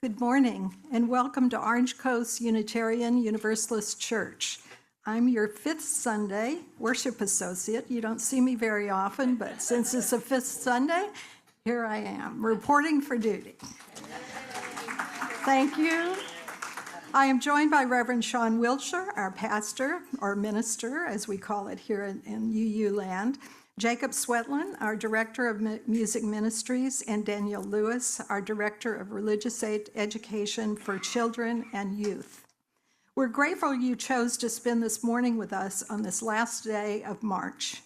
Good morning, and welcome to Orange Coast Unitarian Universalist Church. I'm your fifth Sunday worship associate. You don't see me very often, but since it's the fifth Sunday, here I am, reporting for duty. Thank you. I am joined by Reverend Sian Wiltshire, our pastor, or minister, as we call it here in UU land, Jacob Swetlin, our Director of Music Ministries, and Daniel Lewis, our Director of Religious Education for Children and Youth. We're grateful you chose to spend this morning with us on this last day of March.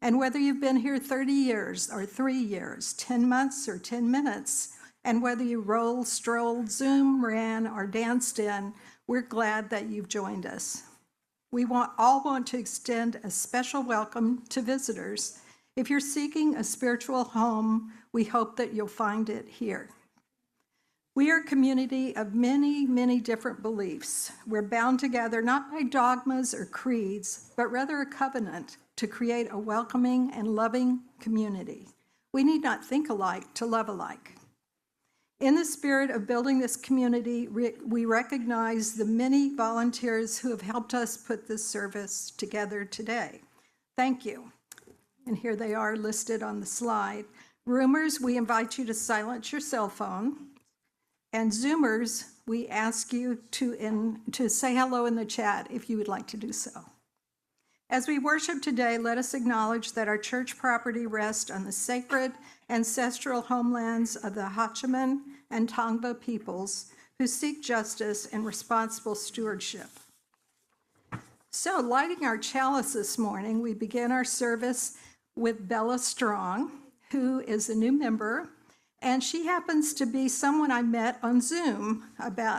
And whether you've been here 30 years or 3 years, 10 months or 10 minutes, and whether you rolled, strolled, Zoom, ran, or danced in, we're glad that you've joined us. We all want to extend a special welcome to visitors. If you're seeking a spiritual home, we hope that you'll find it here. We are a community of many, many different beliefs. We're bound together not by dogmas or creeds, but rather a covenant to create a welcoming and loving community. We need not think alike to love alike. In the spirit of building this community, we recognize the many volunteers who have helped us put this service together today. Thank you. And here they are listed on the slide. Roomers, we invite you to silence your cell phone. And Zoomers, we ask you to say hello in the chat if you would like to do so. As we worship today, let us acknowledge that our church property rests on the sacred ancestral homelands of the Hachiman and Tongva peoples who seek justice and responsible stewardship. So, lighting our chalice this morning, we begin our service with Bella Strong, who is a new member, and she happens to be someone I met on Zoom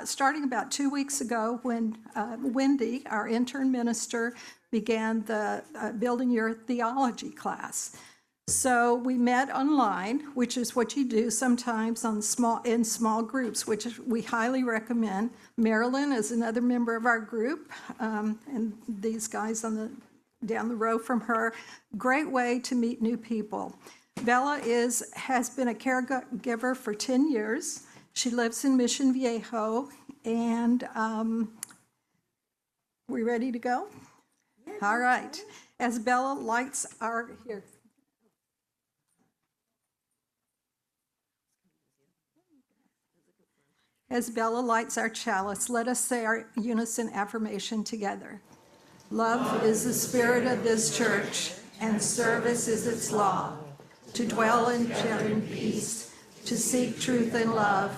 starting about 2 weeks ago when Wendy, our intern minister, began the Building Your Theology class. So we met online, which is what you do sometimes in small groups, which we highly recommend. Marilyn is another member of our group, and these guys down the row from her. Great way to meet new people. Bella has been a caregiver for 10 years. She lives in Mission Viejo, and we ready to go? Yes. All right. As Bella lights our chalice, let us say our unison affirmation together. Love is the spirit of this church, and service is its law. To dwell in peace, to seek truth and love,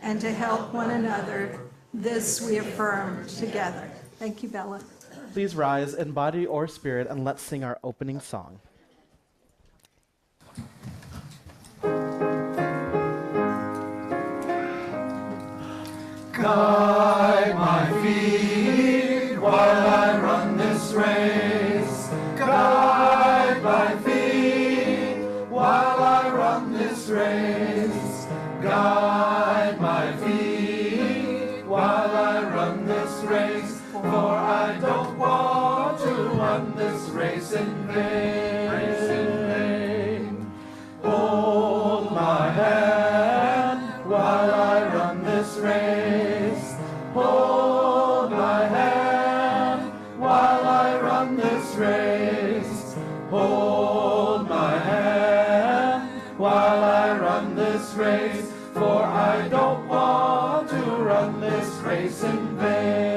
and to help one another. This we affirm together. Thank you, Bella. Please rise in body or spirit, and let's sing our opening song. Guide my feet while I run this race. Guide my feet while I run this race. Guide my feet while I run this race. For I don't want to run this race in vain. Hold my hand while I run this race. Hold my hand while I run this race. Hold my hand while I run this race. For I don't want to run this race in vain.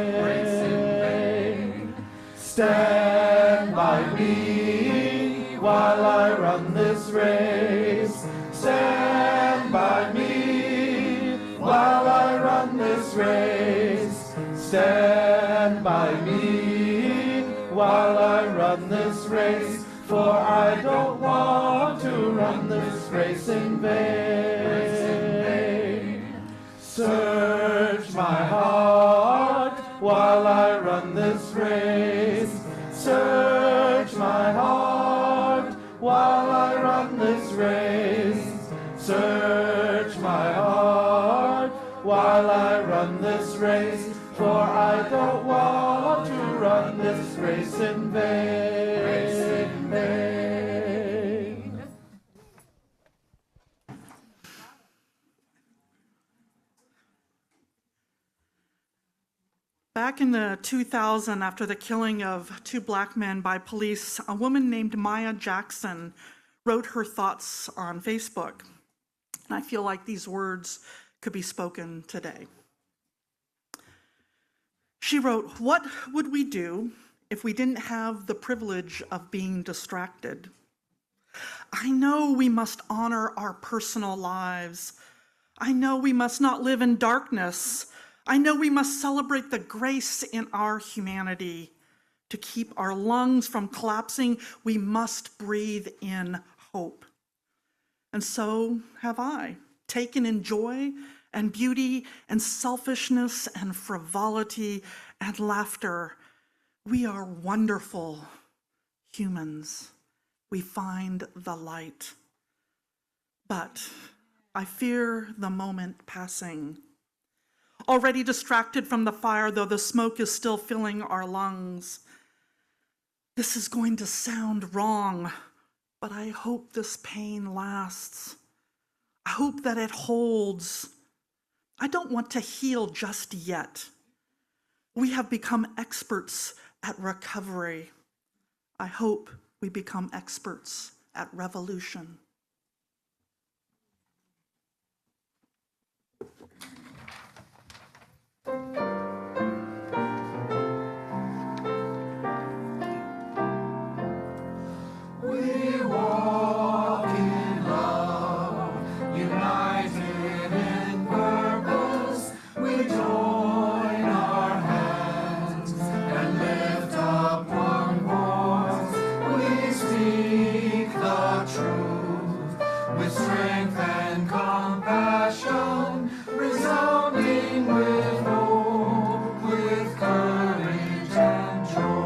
Stand by me while I run this race. Stand by me while I run this race. Stand by me while I run this race. For I don't want to run this race in vain. Search my heart while I run this race. Search my heart while I run this race. Search my heart while I run this race. For I don't want to run this race in vain. Back in the 2000, after the killing of 2 Black men by police, a woman named Maya Jackson wrote her thoughts on Facebook. And I feel like these words could be spoken today. She wrote, "What would we do if we didn't have the privilege of being distracted? I know we must honor our personal lives. I know we must not live in darkness. I know we must celebrate the grace in our humanity. To keep our lungs from collapsing, we must breathe in hope. And so have I, taken in joy and beauty and selfishness and frivolity and laughter. We are wonderful humans. We find the light. But I fear the moment passing. Already distracted from the fire, though the smoke is still filling our lungs. This is going to sound wrong, but I hope this pain lasts. I hope that it holds. I don't want to heal just yet. We have become experts at recovery. I hope we become experts at revolution." We walk in love, united in purpose. We join our hands and lift up one voice. We speak the truth with strength and compassion, resounding with hope, with courage and joy.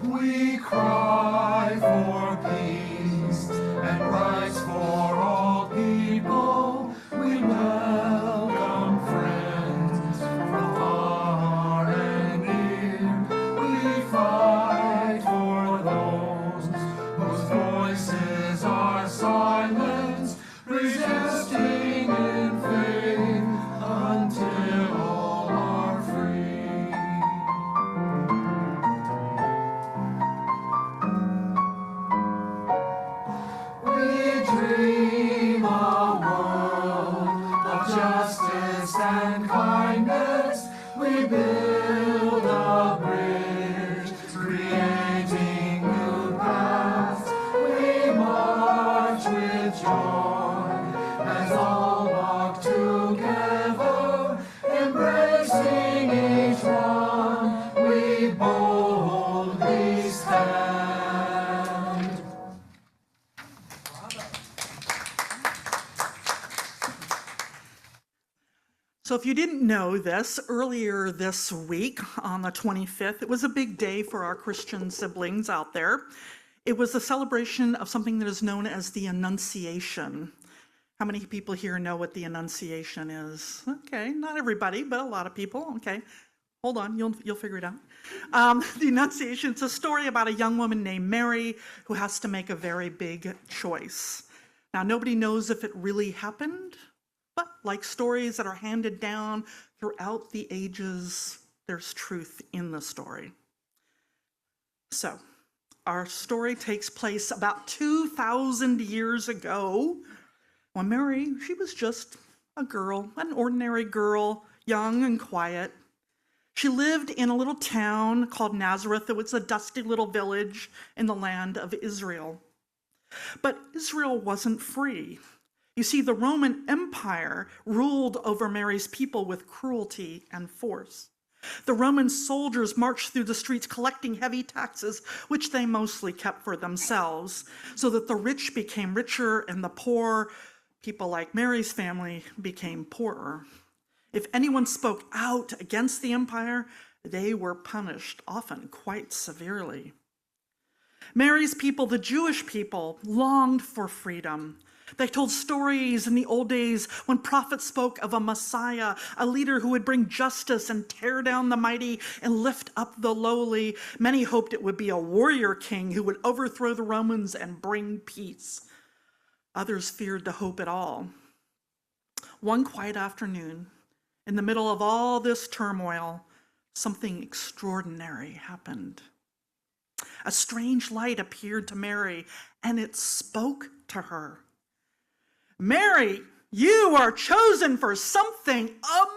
We cry for peace and rights for all people. We welcome friends from far and near. We fight for those whose voices are silenced, resisting in faith until all are free. We dream a world of justice and kindness. We build a bridge, creating new paths. We march with joy as all walk together, embracing each one. We boldly stand. So if you didn't know this, earlier this week on the 25th, it was a big day for our Christian siblings out there. It was a celebration of something that is known as the Annunciation. How many people here know what the Annunciation is? Okay, not everybody, but a lot of people. Okay, hold on, you'll figure it out. The Annunciation is a story about a young woman named Mary who has to make a very big choice. Now, nobody knows if it really happened, but like stories that are handed down throughout the ages, there's truth in the story. So, our story takes place about 2,000 years ago when Mary, she was just a girl, an ordinary girl, young and quiet. She lived in a little town called Nazareth. It was a dusty little village in the land of Israel. But Israel wasn't free. You see, the Roman Empire ruled over Mary's people with cruelty and force. The Roman soldiers marched through the streets collecting heavy taxes, which they mostly kept for themselves, so that the rich became richer and the poor, people like Mary's family, became poorer. If anyone spoke out against the empire, they were punished, often quite severely. Mary's people, the Jewish people, longed for freedom. They told stories in the old days when prophets spoke of a Messiah, a leader who would bring justice and tear down the mighty and lift up the lowly. Many hoped it would be a warrior king who would overthrow the Romans and bring peace. Others feared to hope at all. One quiet afternoon, in the middle of all this turmoil, something extraordinary happened. A strange light appeared to Mary, and it spoke to her. Mary, you are chosen for something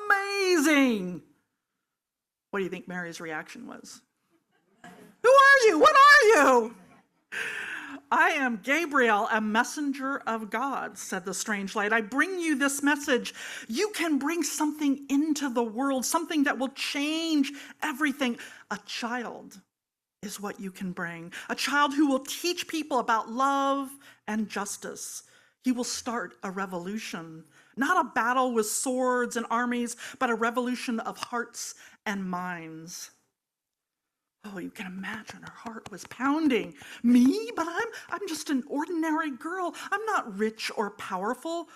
amazing. What do you think Mary's reaction was? Who are you? What are you? I am Gabriel, a messenger of God, said the strange light. I bring you this message. You can bring something into the world, something that will change everything. A child is what you can bring. A child who will teach people about love and justice. He will start a revolution, not a battle with swords and armies, but a revolution of hearts and minds. Oh, you can imagine her heart was pounding. Me? But I'm just an ordinary girl. I'm not rich or powerful.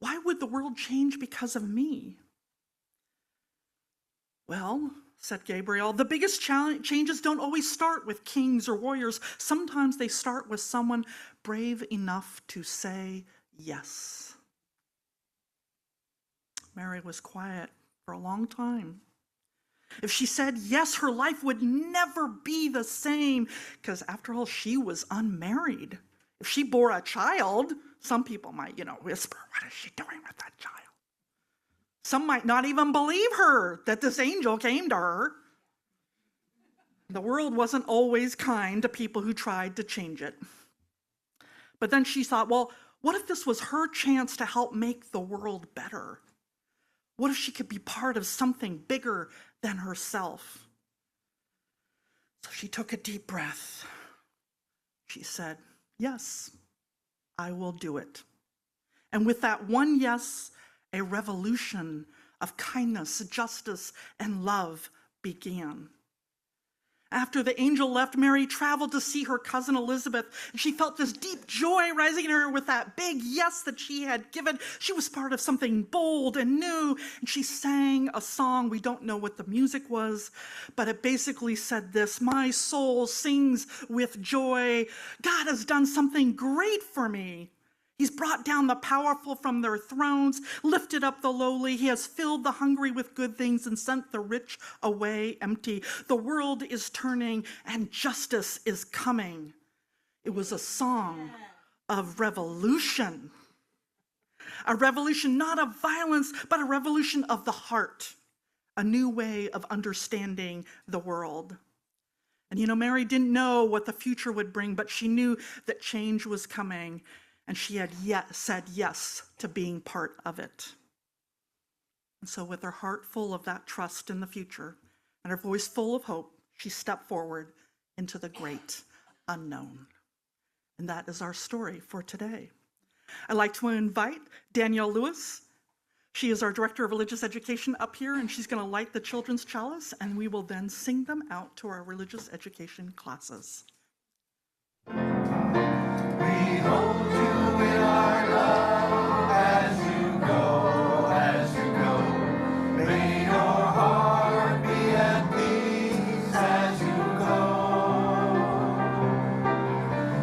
Why would the world change because of me? Well, said Gabriel, the biggest changes don't always start with kings or warriors. Sometimes they start with someone brave enough to say yes. Mary was quiet for a long time. If she said yes, her life would never be the same, because after all, she was unmarried. If she bore a child, some people might, whisper, what is she doing with that child? Some might not even believe her that this angel came to her. The world wasn't always kind to people who tried to change it. But then she thought, well, what if this was her chance to help make the world better? What if she could be part of something bigger than herself? So she took a deep breath. She said, yes, I will do it. And with that one yes, a revolution of kindness, justice, and love began. After the angel left, Mary traveled to see her cousin Elizabeth, and she felt this deep joy rising in her with that big yes that she had given. She was part of something bold and new, and she sang a song. We don't know what the music was, but it basically said this: my soul sings with joy. God has done something great for me. He's brought down the powerful from their thrones, lifted up the lowly. He has filled the hungry with good things and sent the rich away empty. The world is turning and justice is coming. It was a song of revolution. A revolution not of violence, but a revolution of the heart. A new way of understanding the world. And Mary didn't know what the future would bring, but she knew that change was coming. And she had said yes to being part of it. And so with her heart full of that trust in the future and her voice full of hope, she stepped forward into the great unknown. And that is our story for today. I'd like to invite Danielle Lewis. She is our Director of Religious Education up here, and she's going to light the children's chalice, and we will then sing them out to our religious education classes. We hold you in our love as you go. May your heart be at peace as you go.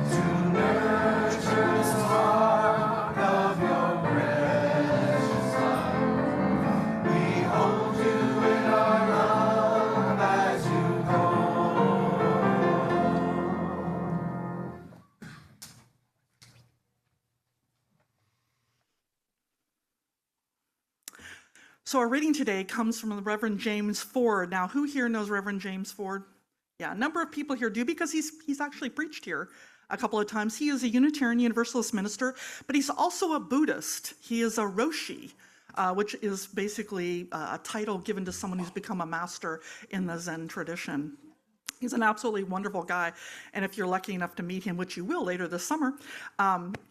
To nurture the spark of your precious love. We hold you in our love as you go. So our reading today comes from the Reverend James Ford. Now, who here knows Reverend James Ford? Yeah, a number of people here do, because he's actually preached here a couple of times. He is a Unitarian Universalist minister, but he's also a Buddhist. He is a Roshi, which is basically a title given to someone who's become a master in the Zen tradition. He's an absolutely wonderful guy, and if you're lucky enough to meet him, which you will later this summer,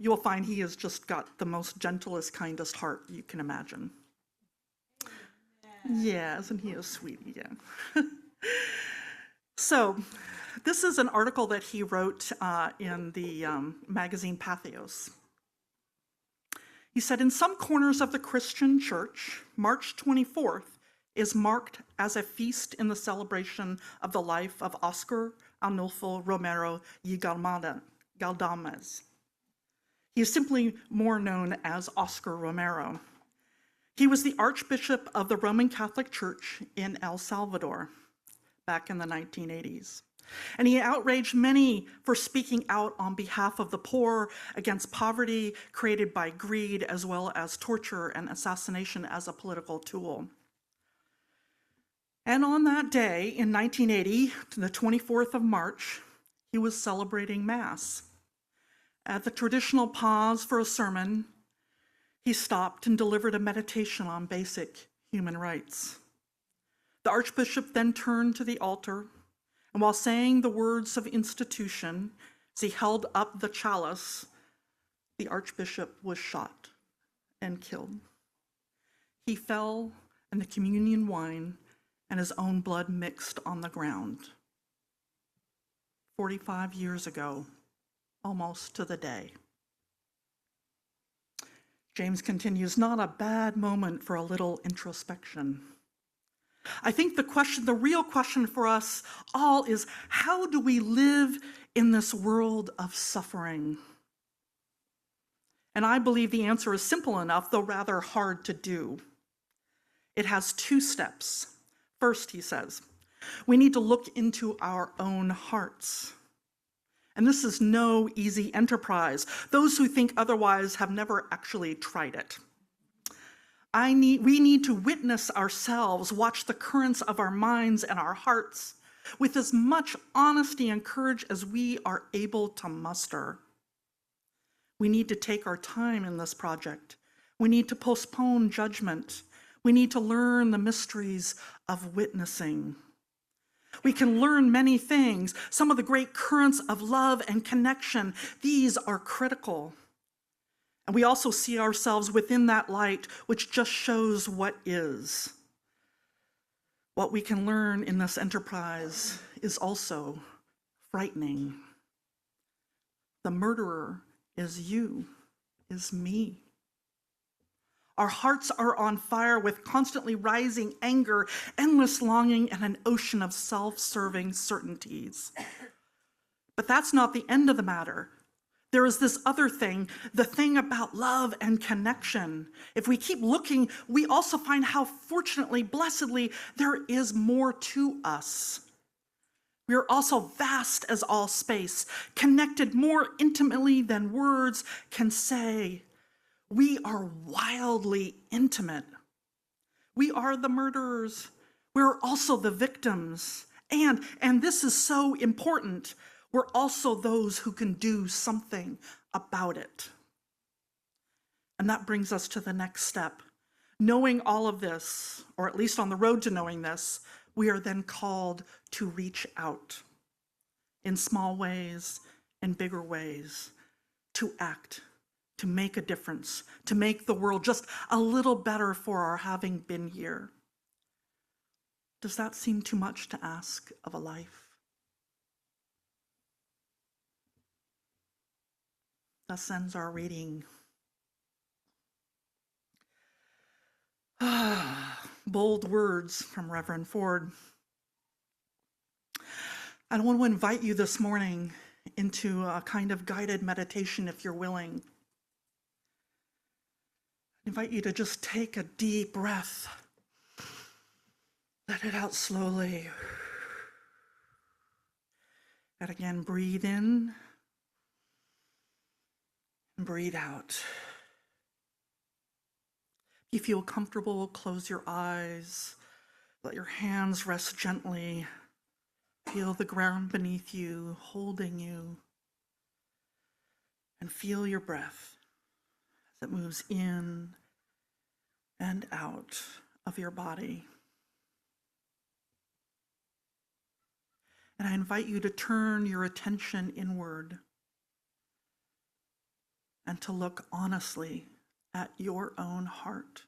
you will find he has just got the most gentlest, kindest heart you can imagine. Yeah, isn't he a sweetie? Yeah. So, this is an article that he wrote in the magazine Pathos. He said, in some corners of the Christian church, March 24th is marked as a feast in the celebration of the life of Oscar Arnulfo Romero y Galdames. He is simply more known as Oscar Romero. He was the Archbishop of the Roman Catholic Church in El Salvador back in the 1980s. And he outraged many for speaking out on behalf of the poor against poverty created by greed, as well as torture and assassination as a political tool. And on that day in 1980, the 24th of March, he was celebrating Mass. At the traditional pause for a sermon, he stopped and delivered a meditation on basic human rights. The Archbishop then turned to the altar, and while saying the words of institution, as he held up the chalice, the Archbishop was shot and killed. He fell, and the communion wine and his own blood mixed on the ground. 45 years ago, almost to the day. James continues, not a bad moment for a little introspection. I think the real question for us all is, how do we live in this world of suffering? And I believe the answer is simple enough, though rather hard to do. It has 2 steps. First, he says, we need to look into our own hearts. And this is no easy enterprise. Those who think otherwise have never actually tried it. We need to witness ourselves, watch the currents of our minds and our hearts with as much honesty and courage as we are able to muster. We need to take our time in this project. We need to postpone judgment. We need to learn the mysteries of witnessing. We can learn many things. Some of the great currents of love and connection, these are critical. And we also see ourselves within that light, which just shows what is. What we can learn in this enterprise is also frightening. The murderer is you, is me. Our hearts are on fire with constantly rising anger, endless longing, and an ocean of self-serving certainties. But that's not the end of the matter. There is this other thing, the thing about love and connection. If we keep looking, we also find how fortunately, blessedly, there is more to us. We are also vast as all space, connected more intimately than words can say. We are wildly intimate. We are the murderers. We're also the victims. And this is so important, we're also those who can do something about it. And that brings us to the next step. Knowing all of this, or at least on the road to knowing this, we are then called to reach out in small ways and bigger ways, to act, to make a difference, to make the world just a little better for our having been here. Does that seem too much to ask of a life? Thus ends our reading. Bold words from Reverend Ford. I want to invite you this morning into a kind of guided meditation, if you're willing. I invite you to just take a deep breath. Let it out slowly. And again, breathe in and breathe out. If you feel comfortable, close your eyes. Let your hands rest gently. Feel the ground beneath you, holding you. And feel your breath as it moves in and out of your body. And I invite you to turn your attention inward and to look honestly at your own heart.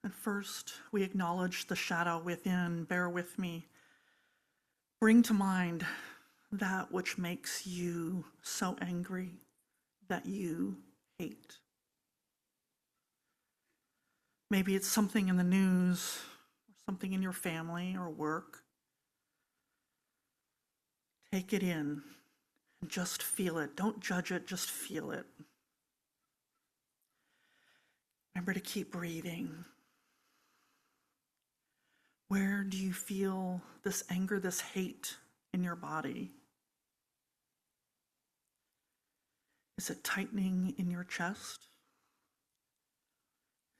And first, we acknowledge the shadow within. Bear with me. Bring to mind that which makes you so angry that you hate. Maybe it's something in the news, or something in your family or work. Take it in and just feel it. Don't judge it, just feel it. Remember to keep breathing. Where do you feel this anger, this hate in your body? Is it tightening in your chest?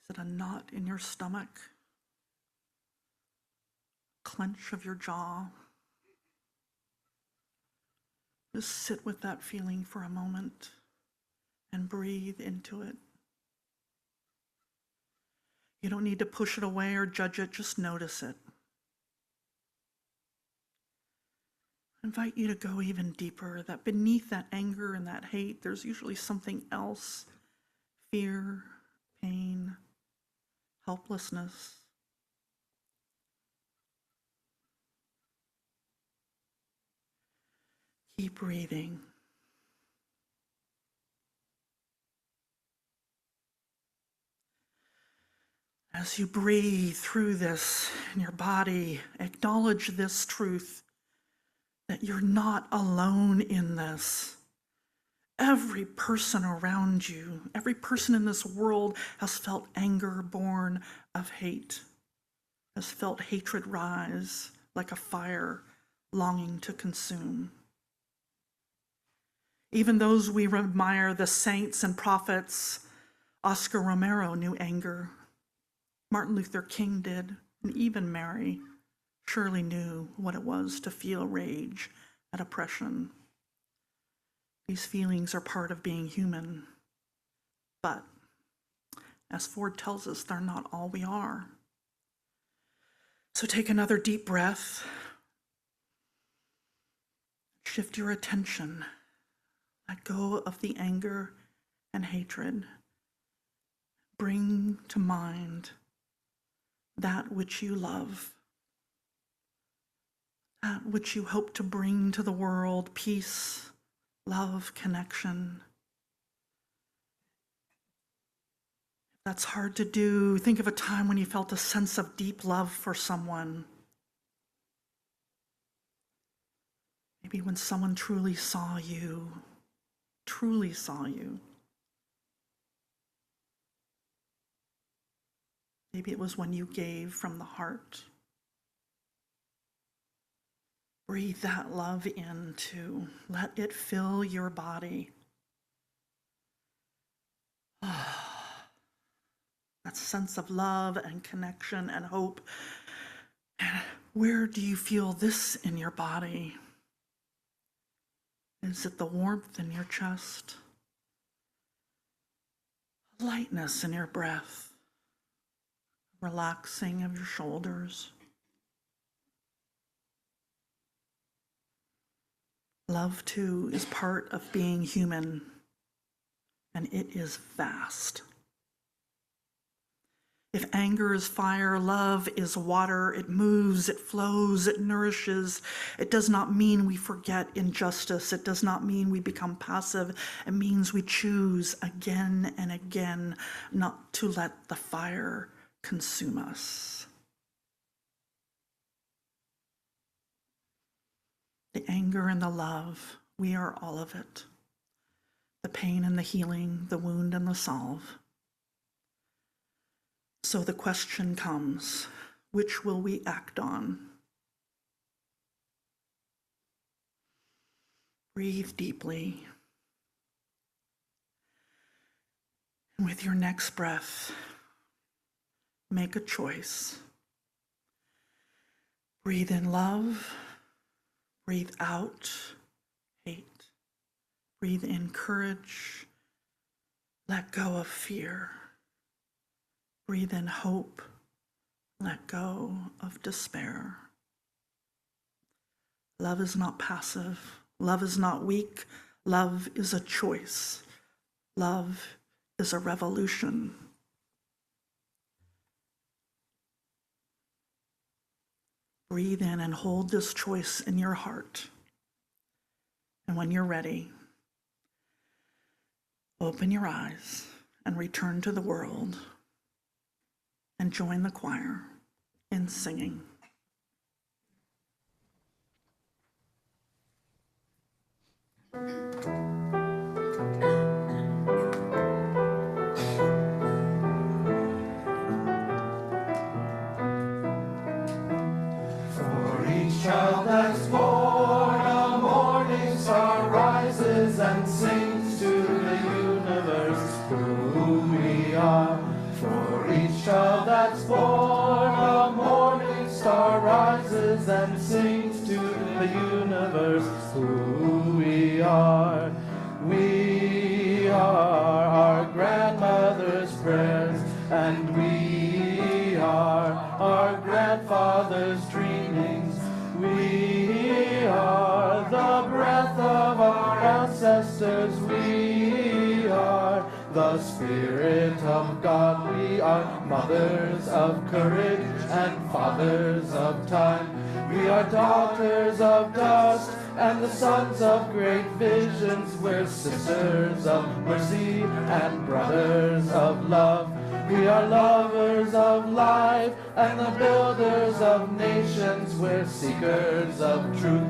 Is it a knot in your stomach? Clench of your jaw? Just sit with that feeling for a moment and breathe into it. You don't need to push it away or judge it, just notice it. I invite you to go even deeper, that beneath that anger and that hate, there's usually something else. Fear, pain, helplessness. Keep breathing. As you breathe through this in your body, acknowledge this truth that you're not alone in this. Every person around you, every person in this world has felt anger born of hate, has felt hatred rise like a fire longing to consume. Even those we admire, the saints and prophets, Oscar Romero knew anger. Martin Luther King did, and even Mary surely knew what it was to feel rage at oppression. These feelings are part of being human, but as Ford tells us, they're not all we are. So take another deep breath. Shift your attention. Let go of the anger and hatred. Bring to mind that which you love, that which you hope to bring to the world: peace, love, connection. If that's hard to do, think of a time when you felt a sense of deep love for someone. Maybe when someone truly saw you, truly saw you. Maybe it was when you gave from the heart. Breathe that love in too. Let it fill your body. That sense of love and connection and hope. Where do you feel this in your body? Is it the warmth in your chest? Lightness in your breath? Relaxing of your shoulders? Love, too, is part of being human, and it is vast. If anger is fire, love is water. It moves, it flows, it nourishes. It does not mean we forget injustice. It does not mean we become passive. It means we choose again and again not to let the fire consume us. The anger and the love, we are all of it. The pain and the healing, the wound and the salve. So the question comes, which will we act on? Breathe deeply. And with your next breath, make a choice. Breathe in love. Breathe out hate. Breathe in courage. Let go of fear. Breathe in hope. Let go of despair. Love is not passive. Love is not weak. Love is a choice. Love is a revolution. Breathe in and hold this choice in your heart. And when you're ready, open your eyes and return to the world and join the choir in singing. For each child that's born, a morning star rises and sings to the universe who we are. For each child that's born, a morning star rises and sings to the universe who we are. We are our grandmother's prayers, and we are our grandfather's dreamings. We are the breath of our ancestors. We are the Spirit of God. We are mothers of courage and fathers of time. We are daughters of dust and the sons of great visions. We're sisters of mercy and brothers of love. We are lovers of life and the builders of nations. We're seekers of truth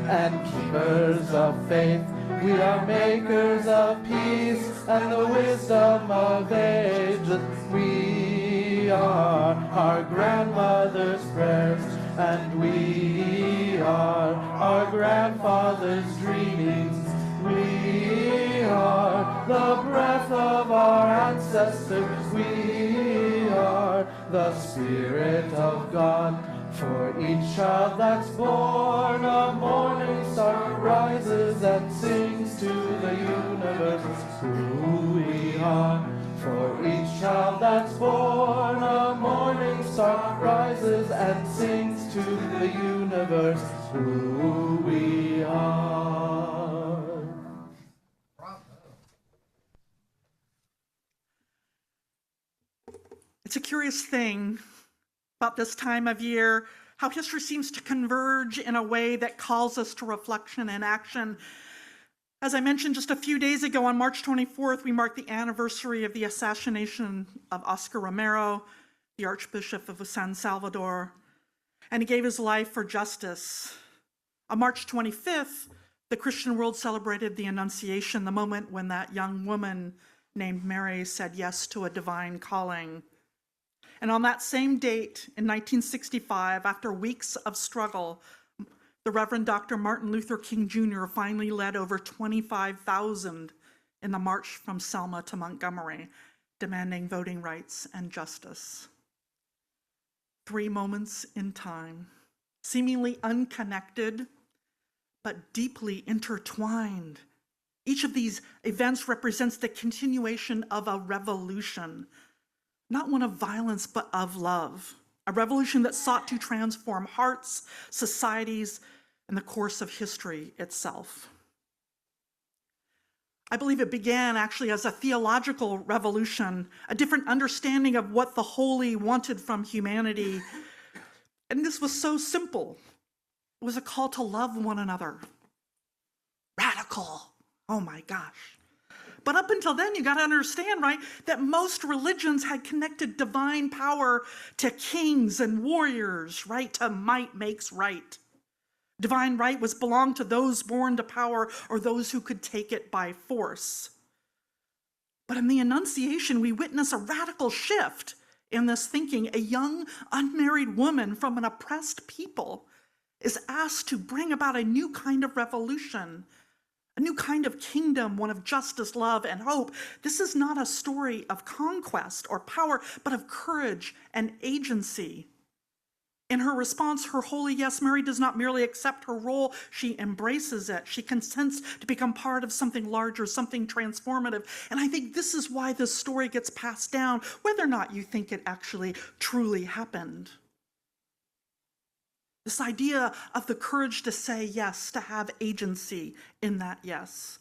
and keepers of faith. We are makers of peace and the wisdom of ages. We are our grandmother's prayers, and we are our grandfather's dreamings. We are the breath of our ancestors. We are the Spirit of God. For each child that's born, a morning star rises and sings to the universe who we are. For each child that's born, a morning star rises and sings to the universe who we are. It's a curious thing about this time of year, how history seems to converge in a way that calls us to reflection and action. As I mentioned just a few days ago, on March 24th, we marked the anniversary of the assassination of Oscar Romero, the Archbishop of San Salvador, and he gave his life for justice. On March 25th, the Christian world celebrated the Annunciation, the moment when that young woman named Mary said yes to a divine calling. And on that same date, in 1965, after weeks of struggle, the Reverend Dr. Martin Luther King Jr. finally led over 25,000 in the march from Selma to Montgomery, demanding voting rights and justice. 3 moments in time, seemingly unconnected, but deeply intertwined. Each of these events represents the continuation of a revolution, not one of violence, but of love. A revolution that sought to transform hearts, societies, and the course of history itself. I believe it began actually as a theological revolution, a different understanding of what the holy wanted from humanity. And this was so simple. It was a call to love one another. Radical. Oh my gosh. But up until then, you got to understand, right, that most religions had connected divine power to kings and warriors, right, to might makes right. Divine right was belonged to those born to power or those who could take it by force. But in the Annunciation, we witness a radical shift in this thinking. A young, unmarried woman from an oppressed people is asked to bring about a new kind of revolution, a new kind of kingdom, one of justice, love, and hope. This is not a story of conquest or power, but of courage and agency. In her response, her holy yes, Mary does not merely accept her role, she embraces it. She consents to become part of something larger, something transformative. And I think this is why this story gets passed down, whether or not you think it actually truly happened. This idea of the courage to say yes, to have agency in that yes.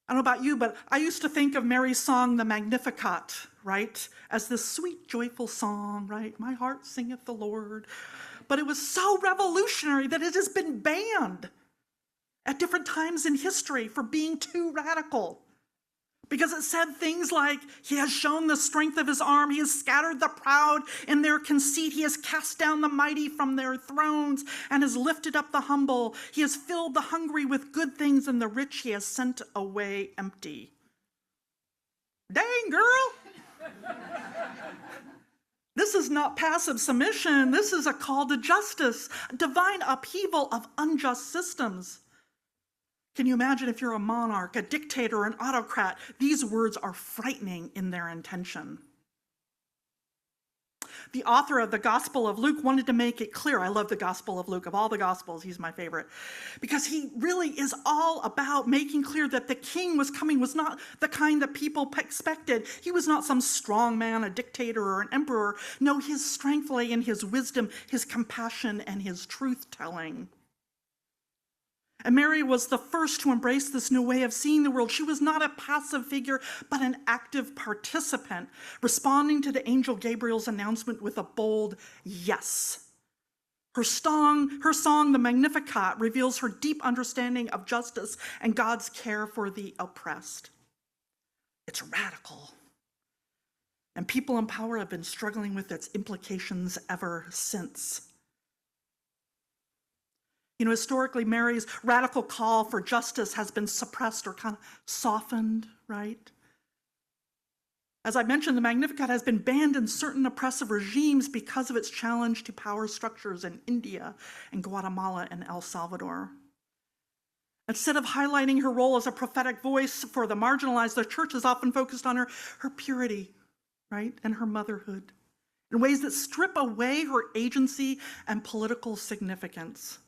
I don't know about you, but I used to think of Mary's song, the Magnificat, right, as this sweet, joyful song, right? My heart singeth the Lord. But it was so revolutionary that it has been banned at different times in history for being too radical. Because it said things like, he has shown the strength of his arm, he has scattered the proud in their conceit, he has cast down the mighty from their thrones, and has lifted up the humble. He has filled the hungry with good things, and the rich he has sent away empty. Dang, girl! This is not passive submission. This is a call to justice, a divine upheaval of unjust systems. Can you imagine if you're a monarch, a dictator, an autocrat? These words are frightening in their intention. The author of the Gospel of Luke wanted to make it clear. I love the Gospel of Luke. Of all the Gospels, he's my favorite. Because he really is all about making clear that the king was coming was not the kind that people expected. He was not some strong man, a dictator, or an emperor. No, his strength lay in his wisdom, his compassion, and his truth-telling. And Mary was the first to embrace this new way of seeing the world. She was not a passive figure, but an active participant, responding to the angel Gabriel's announcement with a bold yes. Her song, the Magnificat, reveals her deep understanding of justice and God's care for the oppressed. It's radical. And people in power have been struggling with its implications ever since. You know, historically, Mary's radical call for justice has been suppressed or kind of softened, right? As I mentioned, the Magnificat has been banned in certain oppressive regimes because of its challenge to power structures in India and Guatemala and El Salvador. Instead of highlighting her role as a prophetic voice for the marginalized, the church has often focused on her purity, right, and her motherhood in ways that strip away her agency and political significance.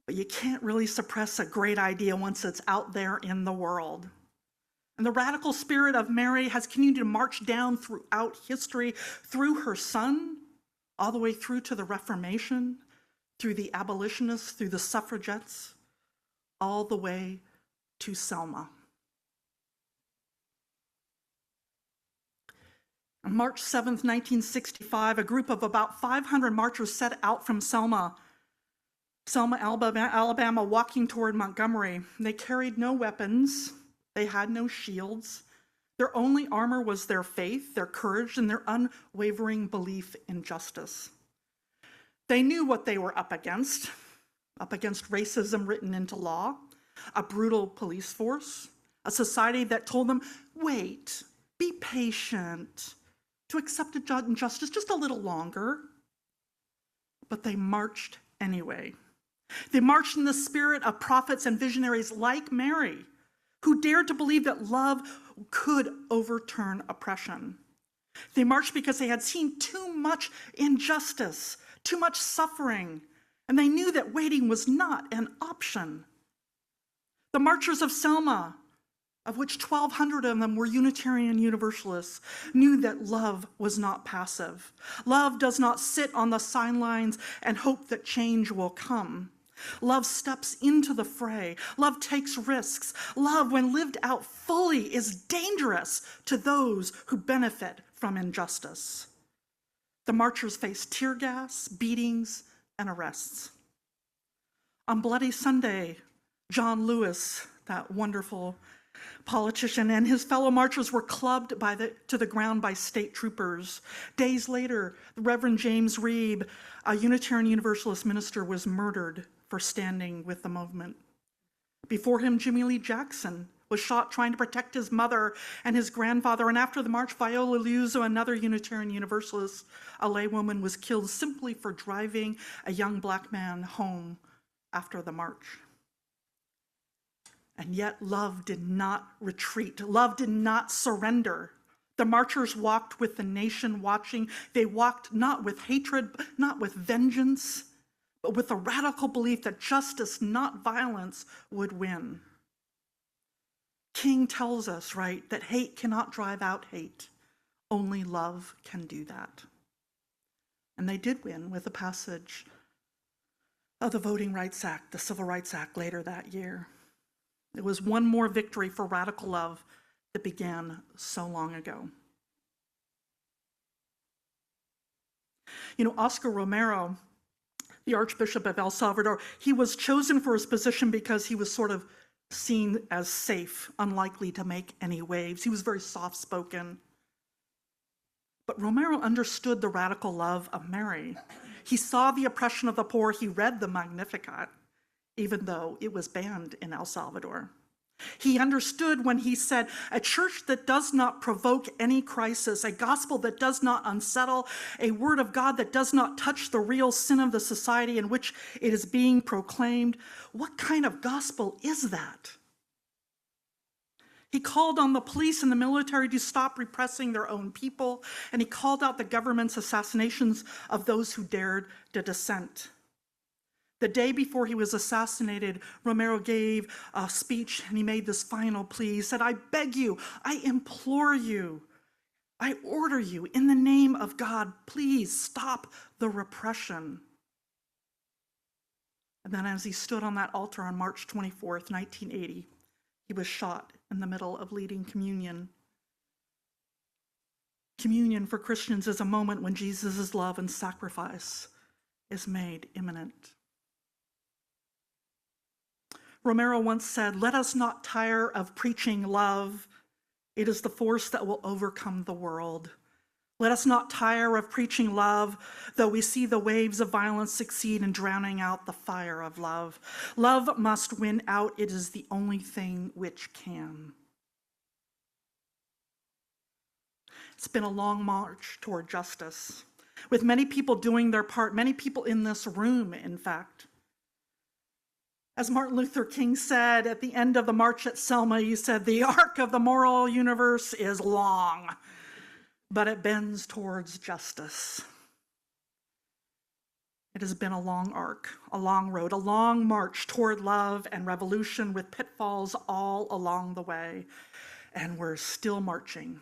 But you can't really suppress a great idea once it's out there in the world. And the radical spirit of Mary has continued to march down throughout history, through her son, all the way through to the Reformation, through the abolitionists, through the suffragettes, all the way to Selma. On March 7th, 1965, a group of about 500 marchers set out from Selma, Alabama, walking toward Montgomery. They carried no weapons. They had no shields. Their only armor was their faith, their courage, and their unwavering belief in justice. They knew what they were up against racism written into law, a brutal police force, a society that told them, wait, be patient, to accept injustice just a little longer. But they marched anyway. They marched in the spirit of prophets and visionaries like Mary, who dared to believe that love could overturn oppression. They marched because they had seen too much injustice, too much suffering, and they knew that waiting was not an option. The marchers of Selma, of which 1,200 of them were Unitarian Universalists, knew that love was not passive. Love does not sit on the sidelines and hope that change will come. Love steps into the fray. Love takes risks. Love, when lived out fully, is dangerous to those who benefit from injustice. The marchers faced tear gas, beatings, and arrests. On Bloody Sunday, John Lewis, that wonderful politician, and his fellow marchers were clubbed to the ground by state troopers. Days later, the Reverend James Reeb, a Unitarian Universalist minister, was murdered for standing with the movement. Before him, Jimmy Lee Jackson was shot trying to protect his mother and his grandfather. And after the march, Viola Liuzzo, another Unitarian Universalist, a laywoman, was killed simply for driving a young Black man home after the march. And yet love did not retreat. Love did not surrender. The marchers walked with the nation watching. They walked not with hatred, not with vengeance, but with a radical belief that justice, not violence, would win. King tells us, right, that hate cannot drive out hate. Only love can do that. And they did win with the passage of the Voting Rights Act, the Civil Rights Act, later that year. It was one more victory for radical love that began so long ago. You know, Oscar Romero, the Archbishop of El Salvador, he was chosen for his position because he was sort of seen as safe, unlikely to make any waves. He was very soft-spoken. But Romero understood the radical love of Mary. He saw the oppression of the poor. He read the Magnificat, even though it was banned in El Salvador. He understood when he said, a church that does not provoke any crisis, a gospel that does not unsettle, a word of God that does not touch the real sin of the society in which it is being proclaimed. What kind of gospel is that? He called on the police and the military to stop repressing their own people, and he called out the government's assassinations of those who dared to dissent. The day before he was assassinated, Romero gave a speech and he made this final plea. He said, I beg you, I implore you, I order you, in the name of God, please stop the repression. And then as he stood on that altar on March 24th, 1980, he was shot in the middle of leading communion. Communion for Christians is a moment when Jesus' love and sacrifice is made imminent. Romero once said, let us not tire of preaching love. It is the force that will overcome the world. Let us not tire of preaching love, though we see the waves of violence succeed in drowning out the fire of love. Love must win out. It is the only thing which can. It's been a long march toward justice, with many people doing their part, many people in this room, in fact. As Martin Luther King said at the end of the march at Selma, he said, the arc of the moral universe is long, but it bends towards justice. It has been a long arc, a long road, a long march toward love and revolution with pitfalls all along the way, and we're still marching.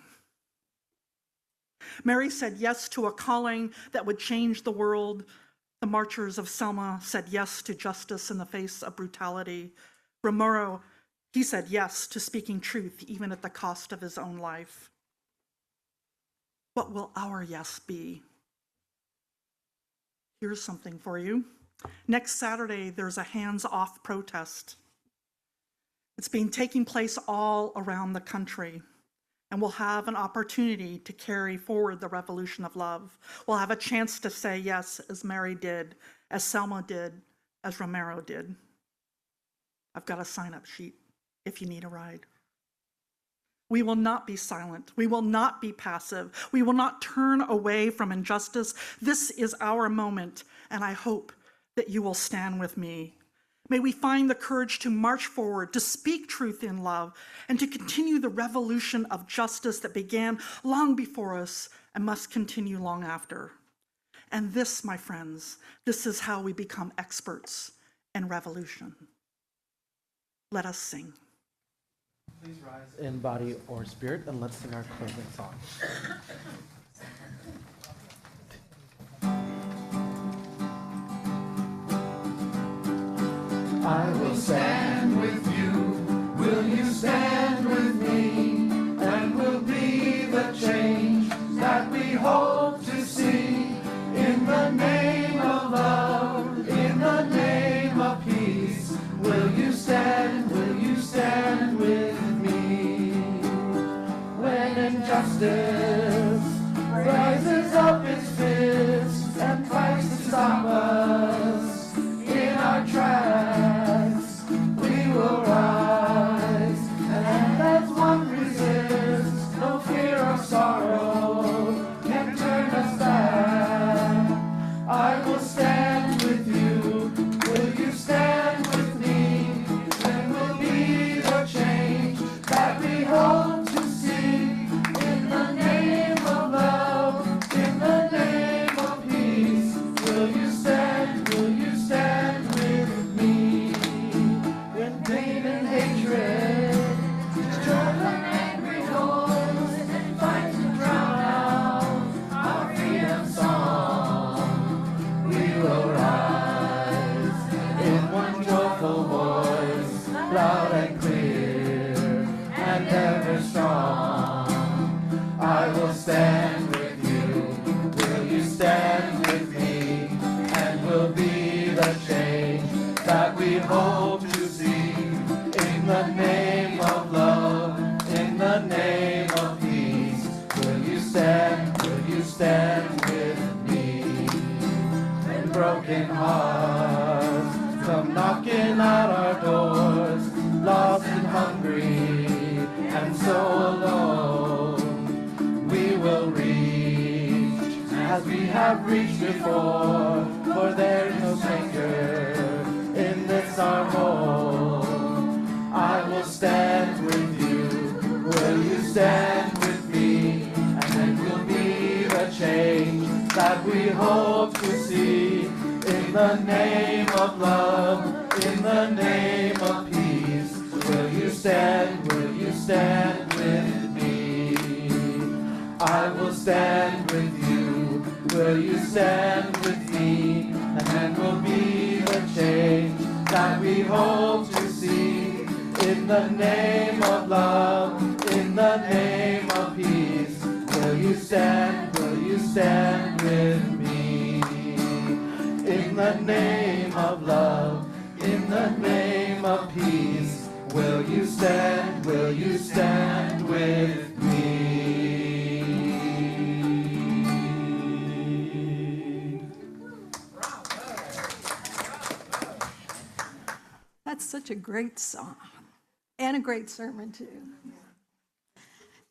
Mary said yes to a calling that would change the world. The marchers of Selma said yes to justice in the face of brutality. Romero, he said yes to speaking truth, even at the cost of his own life. What will our yes be? Here's something for you. Next Saturday, there's a hands-off protest. It's been taking place all around the country, and we'll have an opportunity to carry forward the revolution of love. We'll have a chance to say yes, as Mary did, as Selma did, as Romero did. I've got a sign-up sheet if you need a ride. We will not be silent. We will not be passive. We will not turn away from injustice. This is our moment, and I hope that you will stand with me. May we find the courage to march forward, to speak truth in love, and to continue the revolution of justice that began long before us and must continue long after. And this, my friends, this is how we become experts in revolution. Let us sing. Please rise in body or spirit, and let's sing our closing song. I will stand with you, will you stand with me, and we'll be the change that we hope to see, in the name of love, in the name of peace. Will you stand with me? When injustice rises up its fist and tries to stop us in our tracks, we will rise, and as one resist, no fear or sorrow can turn us back. I will stand with you, will you stand with me, and we'll be the change that we hope to see, in the name of love, in the name of peace. Will you stand with me? When pain and hatred stir the angry noise and fight to drown out our freedom song, we will rise in one joyful voice, loud and clear and ever strong. I will stand with you, will you stand with me, and we'll be the change that we hope to see, in the stand with me? And broken hearts come knocking at our doors, lost and hungry and so alone. We will reach as we have reached before, for there's no stranger in this our home. I will stand with you. Will you stand with me? And it will be the change that we hope to see. In the name of love, in the name of peace, will you stand with me? I will stand with you. Will you stand with me? And then will be the change that we hope to see. In the name of love, in the name of peace, will you stand with me? In the name of love, in the name of peace, will you stand with me? That's such a great song and a great sermon, too.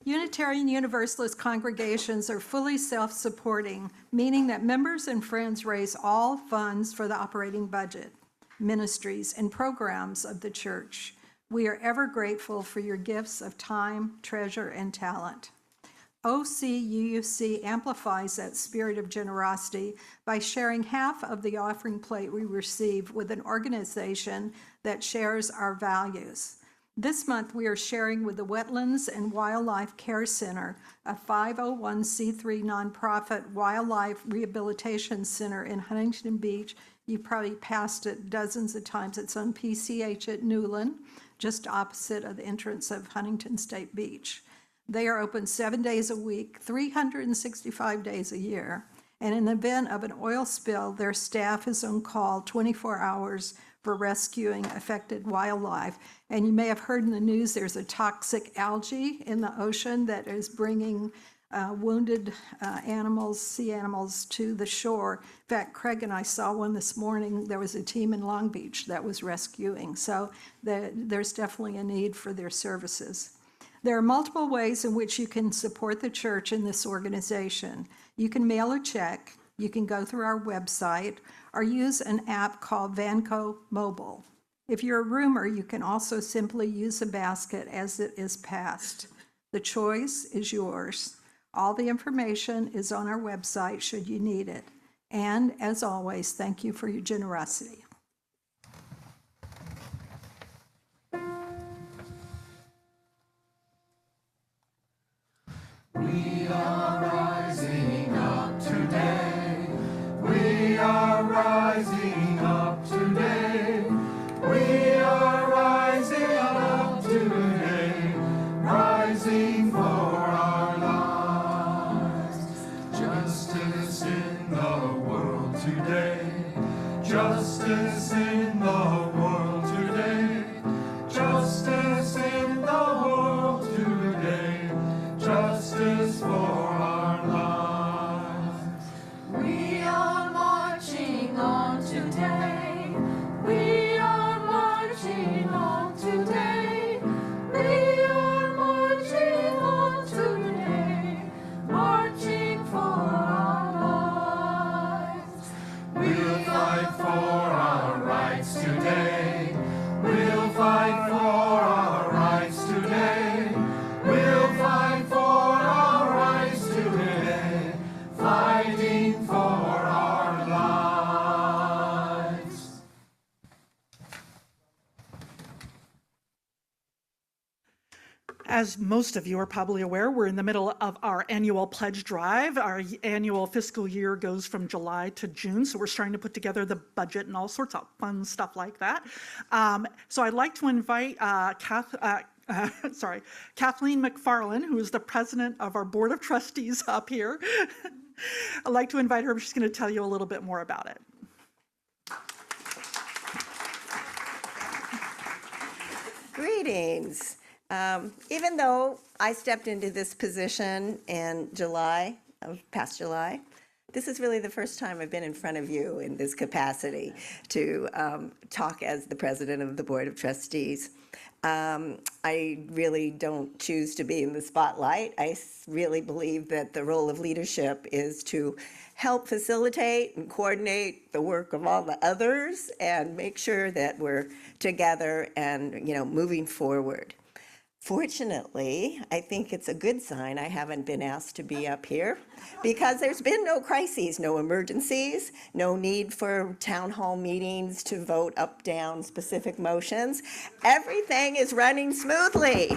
Unitarian Universalist congregations are fully self-supporting, meaning that members and friends raise all funds for the operating budget, ministries, and programs of the church. We are ever grateful for your gifts of time, treasure, and talent. OCUUC amplifies that spirit of generosity by sharing half of the offering plate we receive with an organization that shares our values. This month, we are sharing with the Wetlands and Wildlife Care Center, a 501c3 nonprofit wildlife rehabilitation center in Huntington Beach. You've probably passed it dozens of times. It's on PCH at Newland, just opposite of the entrance of Huntington State Beach. They are open 7 days a week, 365 days a year. And in the event of an oil spill, their staff is on call 24 hours for rescuing affected wildlife. And you may have heard in the news there's a toxic algae in the ocean that is bringing wounded animals, sea animals, to the shore. In fact, Craig and I saw one this morning. There was a team in Long Beach that was rescuing. So there's definitely a need for their services. There are multiple ways in which you can support the church in this organization. You can mail a check, you can go through our website, or use an app called Vanco Mobile. If you're a roomer, you can also simply use a basket as it is passed. The choice is yours. All the information is on our website should you need it. And as always, thank you for your generosity. We are rising up today. We are rising up today. We are rising up today. Rising for our lives. Justice in the world today. Justice in the world today. Justice in the world today. Justice for our lives. We are marching on today. We are marching on today. We are marching on today. Marching for our lives. We'll fight for our rights today. We'll fight for our rights today. We'll fight for our rights today. Fighting for our lives. As most of you are probably aware, we're in the middle of our annual pledge drive. Our annual fiscal year goes from July to June, so we're starting to put together the budget and all sorts of fun stuff like that. So I'd like to invite Kathleen McFarland, who is the president of our Board of Trustees up here. I'd like to invite her. She's going to tell you a little bit more about it. Greetings. Even though I stepped into this position in July of past July. This is really the first time I've been in front of you in this capacity to talk as the president of the Board of Trustees. I really don't choose to be in the spotlight. I really believe that the role of leadership is to help facilitate and coordinate the work of all the others and make sure that we're together and, moving forward. Fortunately, I think it's a good sign I haven't been asked to be up here because there's been no crises, no emergencies, no need for town hall meetings to vote up, down specific motions. Everything is running smoothly.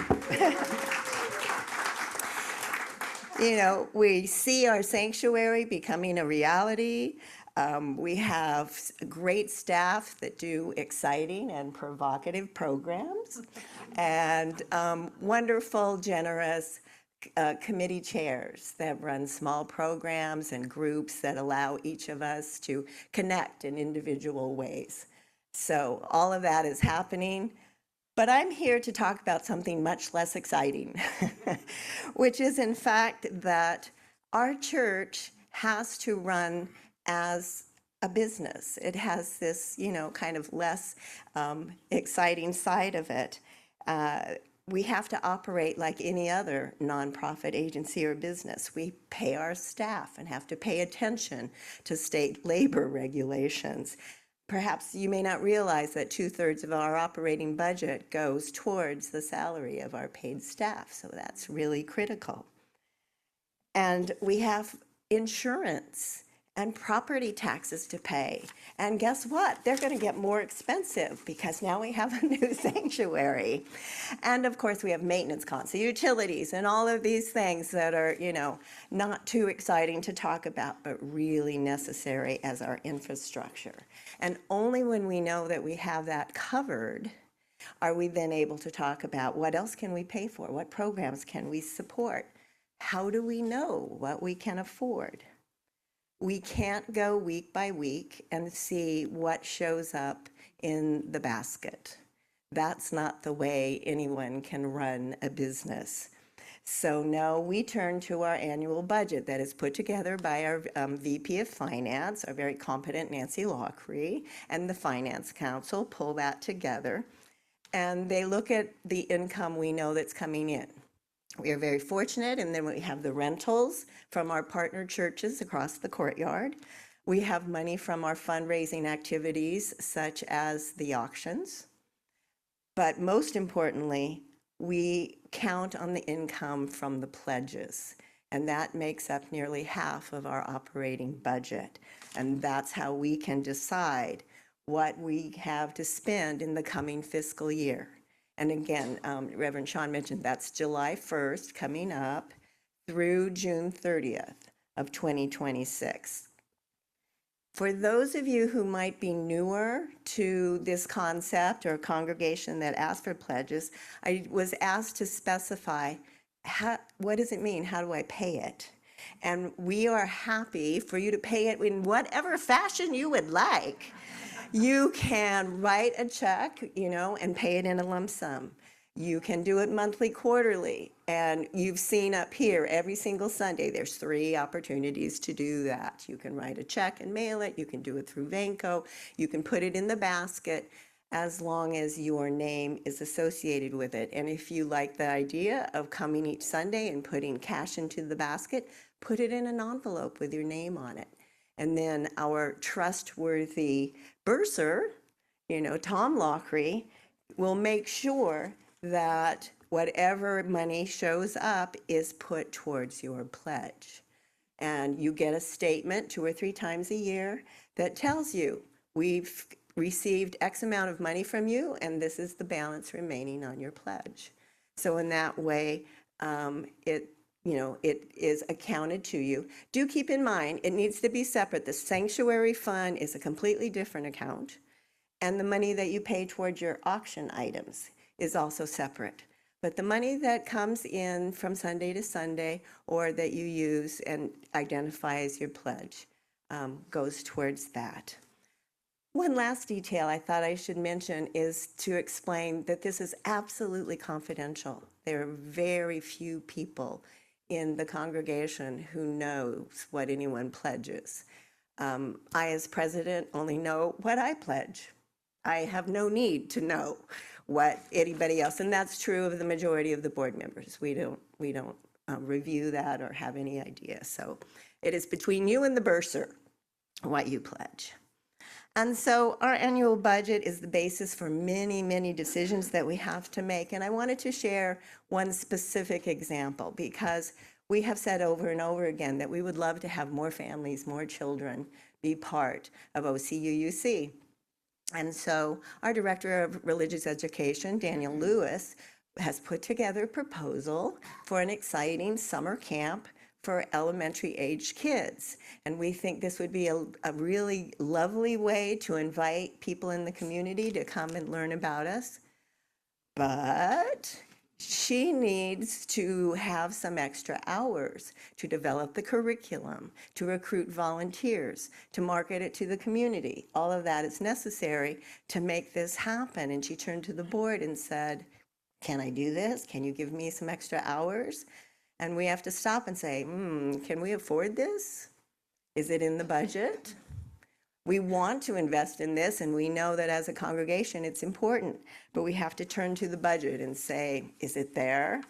We see our sanctuary becoming a reality. We have great staff that do exciting and provocative programs, and wonderful, generous committee chairs that run small programs and groups that allow each of us to connect in individual ways. So all of that is happening. But I'm here to talk about something much less exciting, which is, in fact, that our church has to run as a business. It has this, kind of less exciting side of it. We have to operate like any other nonprofit agency or business. We pay our staff and have to pay attention to state labor regulations. Perhaps you may not realize that 2/3 of our operating budget goes towards the salary of our paid staff, so that's really critical. And we have insurance and property taxes to pay. And guess what? They're going to get more expensive because now we have a new sanctuary. And of course, we have maintenance costs, so utilities, and all of these things that are, not too exciting to talk about, but really necessary as our infrastructure. And only when we know that we have that covered are we then able to talk about what else can we pay for? What programs can we support? How do we know what we can afford? We can't go week by week and see what shows up in the basket. That's not the way anyone can run a business. So no, we turn to our annual budget that is put together by our VP of Finance, our very competent Nancy Lockery, and the Finance Council pull that together. And they look at the income we know that's coming in. We are very fortunate, and then we have the rentals from our partner churches across the courtyard. We have money from our fundraising activities, such as the auctions. But most importantly, we count on the income from the pledges, and that makes up nearly half of our operating budget. And that's how we can decide what we have to spend in the coming fiscal year. And again, Reverend Sean mentioned that's July 1st coming up through June 30th of 2026. For those of you who might be newer to this concept or a congregation that asked for pledges, I was asked to specify, what does it mean? How do I pay it? And we are happy for you to pay it in whatever fashion you would like. You can write a check, and pay it in a lump sum. You can do it monthly, quarterly, and you've seen up here every single Sunday, there's 3 opportunities to do that. You can write a check and mail it. You can do it through Vanco. You can put it in the basket as long as your name is associated with it. And if you like the idea of coming each Sunday and putting cash into the basket, put it in an envelope with your name on it. And then our trustworthy bursar, Tom Lockery, will make sure that whatever money shows up is put towards your pledge. And you get a statement 2 or 3 times a year that tells you, we've received X amount of money from you, and this is the balance remaining on your pledge. So in that way, it is accounted to you. Do keep in mind, it needs to be separate. The sanctuary fund is a completely different account, and the money that you pay towards your auction items is also separate. But the money that comes in from Sunday to Sunday, or that you use and identify as your pledge, goes towards that. One last detail I thought I should mention is to explain that this is absolutely confidential. There are very few people in the congregation who knows what anyone pledges. I, as president, only know what I pledge. I have no need to know what anybody else, and that's true of the majority of the board members. We don't review that or have any idea. So it is between you and the bursar what you pledge. And so our annual budget is the basis for many, many decisions that we have to make. And I wanted to share one specific example because we have said over and over again that we would love to have more families, more children be part of OCUUC. And so our Director of Religious Education, Daniel Lewis, has put together a proposal for an exciting summer camp for elementary age kids. And we think this would be a really lovely way to invite people in the community to come and learn about us. But she needs to have some extra hours to develop the curriculum, to recruit volunteers, to market it to the community. All of that is necessary to make this happen. And she turned to the board and said, can I do this? Can you give me some extra hours? And we have to stop and say, can we afford this? Is it in the budget? We want to invest in this, and we know that as a congregation it's important, but we have to turn to the budget and say, is it there?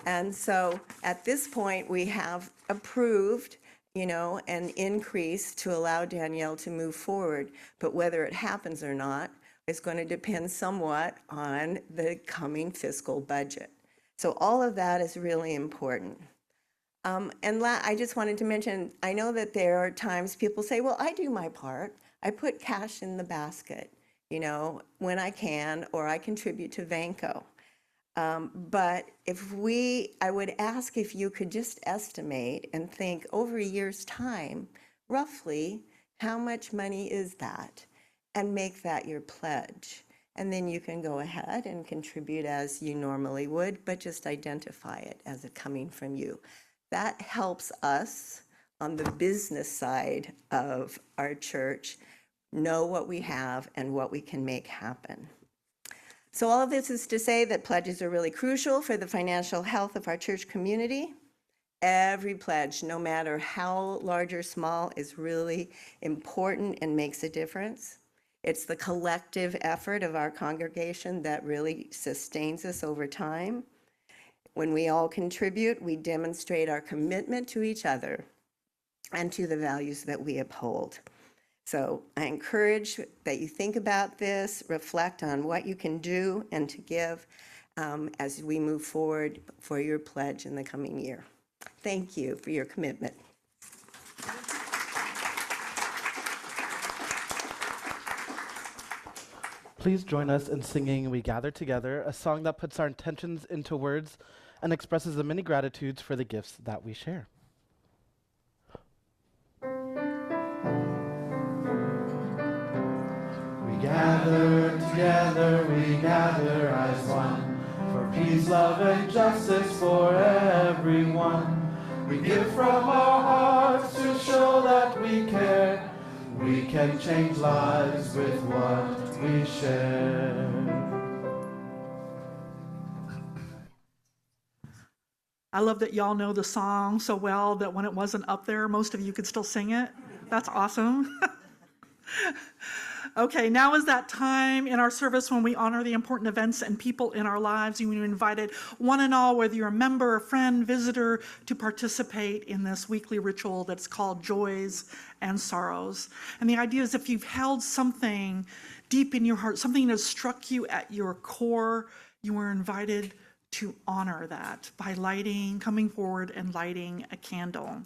And so at this point we have approved, an increase to allow Danielle to move forward, but whether it happens or not is going to depend somewhat on the coming fiscal budget. So all of that is really important. I just wanted to mention, I know that there are times people say, well, I do my part. I put cash in the basket, when I can, or I contribute to Vanco. But I would ask if you could just estimate and think over a year's time, roughly, how much money is that? And make that your pledge. And then you can go ahead and contribute as you normally would, but just identify it as it coming from you. That helps us on the business side of our church know what we have and what we can make happen. So all of this is to say that pledges are really crucial for the financial health of our church community. Every pledge, no matter how large or small, is really important and makes a difference. It's the collective effort of our congregation that really sustains us over time. When we all contribute, we demonstrate our commitment to each other and to the values that we uphold. So I encourage that you think about this, reflect on what you can do and to give as we move forward for your pledge in the coming year. Thank you for your commitment. Please join us in singing We Gather Together, a song that puts our intentions into words and expresses the many gratitudes for the gifts that we share. We gather together, we gather as one, for peace, love, and justice for everyone. We give from our hearts to show that we care. We can change lives with what we share. I love that y'all know the song so well that when it wasn't up there, most of you could still sing it. That's awesome. Okay, now is that time in our service when we honor the important events and people in our lives. You invited one and all, whether you're a member, a friend, visitor, to participate in this weekly ritual that's called Joys and Sorrows. And the idea is if you've held something deep in your heart, something that struck you at your core, you are invited to honor that by coming forward and lighting a candle.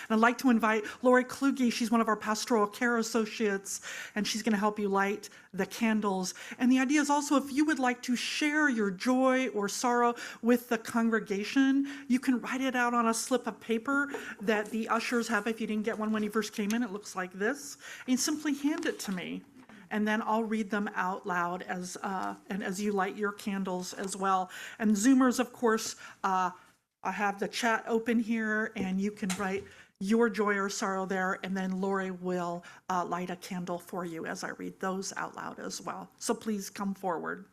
And I'd like to invite Lori Kluge. She's one of our pastoral care associates, and she's going to help you light the candles. And the idea is also if you would like to share your joy or sorrow with the congregation, you can write it out on a slip of paper that the ushers have. If you didn't get one when you first came in, it looks like this. And simply hand it to me, and then I'll read them out loud as you light your candles as well. And Zoomers, of course, I have the chat open here, and you can write your joy or sorrow there, and then Lori will light a candle for you as I read those out loud as well. So please come forward.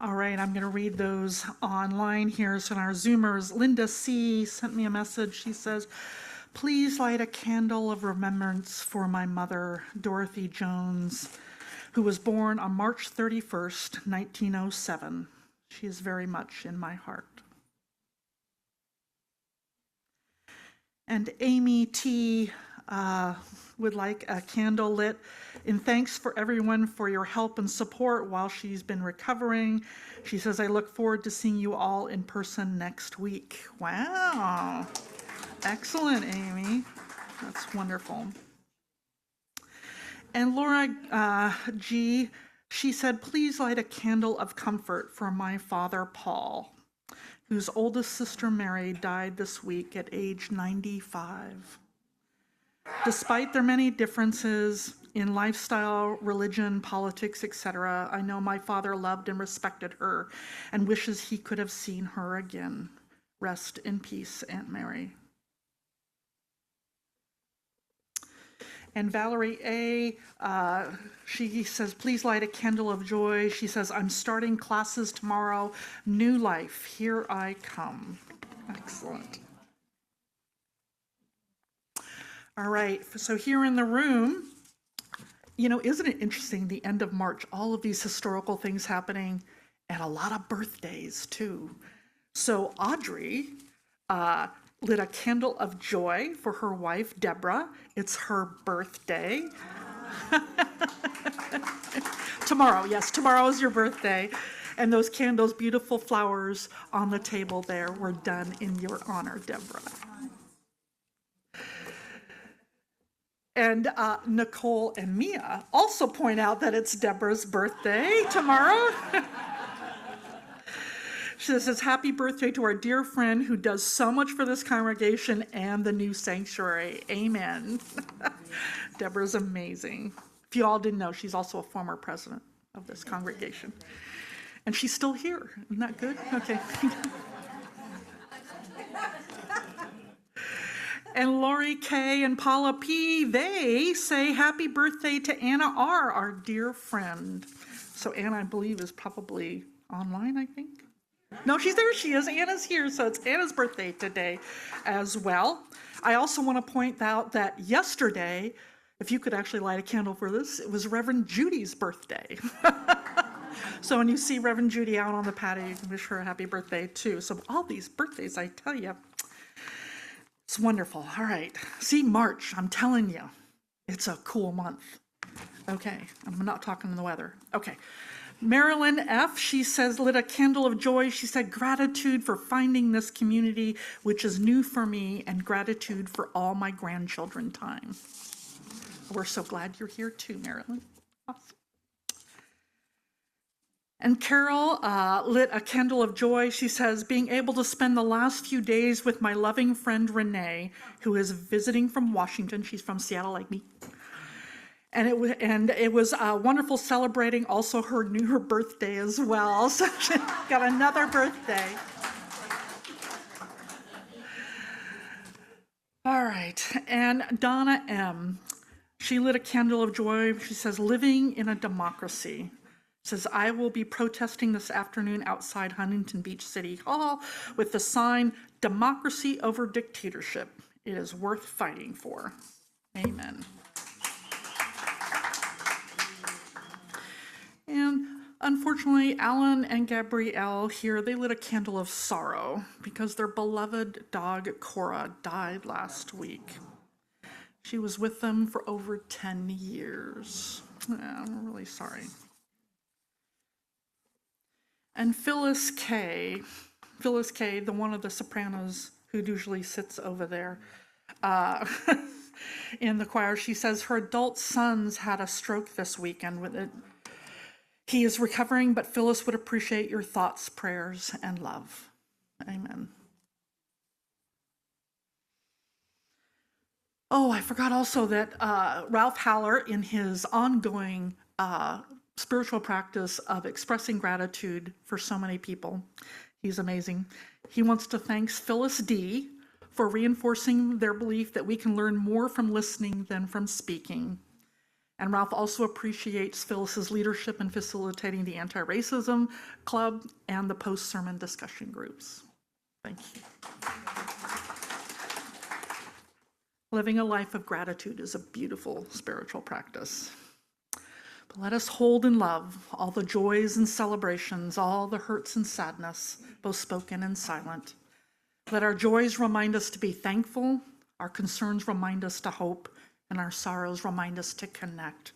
All right, I'm going to read those online here. So, in our Zoomers, Linda C. sent me a message. She says, please light a candle of remembrance for my mother, Dorothy Jones, who was born on March 31st, 1907. She is very much in my heart. And Amy T. Would like a candle lit in thanks for everyone for your help and support while she's been recovering. She says, I look forward to seeing you all in person next week. Wow. Excellent, Amy. That's wonderful. And Laura G., she said, please light a candle of comfort for my father, Paul, whose oldest sister, Mary, died this week at age 95. Despite their many differences in lifestyle, religion, politics, etc., I know my father loved and respected her and wishes he could have seen her again. Rest in peace, Aunt Mary. And Valerie A., she says, please light a candle of joy. She says, I'm starting classes tomorrow. New life, here I come. Excellent. All right, so here in the room, you know, isn't it interesting, the end of March, all of these historical things happening, and a lot of birthdays too. So Audrey lit a candle of joy for her wife, Deborah. It's her birthday. Tomorrow, yes, tomorrow is your birthday. And those candles, beautiful flowers on the table there, were done in your honor, Deborah. And Nicole and Mia also point out that it's Deborah's birthday tomorrow. She says, happy birthday to our dear friend who does so much for this congregation and the new sanctuary. Amen. Deborah's amazing. If you all didn't know, she's also a former president of this congregation. And she's still here. Isn't that good? Okay. And Lori K. and Paula P., they say happy birthday to Anna R., our dear friend. So Anna, I believe, is probably online, I think. No, she's there. She is. Anna's here. So it's Anna's birthday today as well. I also want to point out that yesterday, if you could actually light a candle for this, it was Reverend Judy's birthday. So when you see Reverend Judy out on the patio, you can wish her a happy birthday too. So all these birthdays, I tell you, it's wonderful. All right. See, March, I'm telling you, it's a cool month. Okay. I'm not talking the weather. Okay. Marilyn F., she says, lit a candle of joy. She said, gratitude for finding this community, which is new for me, and gratitude for all my grandchildren time. We're so glad you're here too, Marilyn. Awesome. And Carol lit a candle of joy. She says, being able to spend the last few days with my loving friend Renee, who is visiting from Washington. She's from Seattle like me. And it was wonderful celebrating also her birthday as well. So she got another birthday. All right. And Donna M., she lit a candle of joy. She says, living in a democracy. Says, I will be protesting this afternoon outside Huntington Beach City Hall with the sign, democracy over dictatorship. It is worth fighting for. Amen. And unfortunately, Alan and Gabrielle here, they lit a candle of sorrow because their beloved dog, Cora, died last week. She was with them for over 10 years. Yeah, I'm really sorry. And Phyllis K., the one of the sopranos who usually sits over there in the choir, she says her adult sons had a stroke this weekend with it. He is recovering, but Phyllis would appreciate your thoughts, prayers, and love. Amen. Oh, I forgot also that Ralph Haller, in his ongoing spiritual practice of expressing gratitude for so many people, he's amazing. He wants to thank Phyllis D. for reinforcing their belief that we can learn more from listening than from speaking. And Ralph also appreciates Phyllis's leadership in facilitating the Anti-Racism Club and the post-sermon discussion groups. Thank you. Living a life of gratitude is a beautiful spiritual practice. But let us hold in love all the joys and celebrations, all the hurts and sadness, both spoken and silent. Let our joys remind us to be thankful, our concerns remind us to hope, and our sorrows remind us to connect.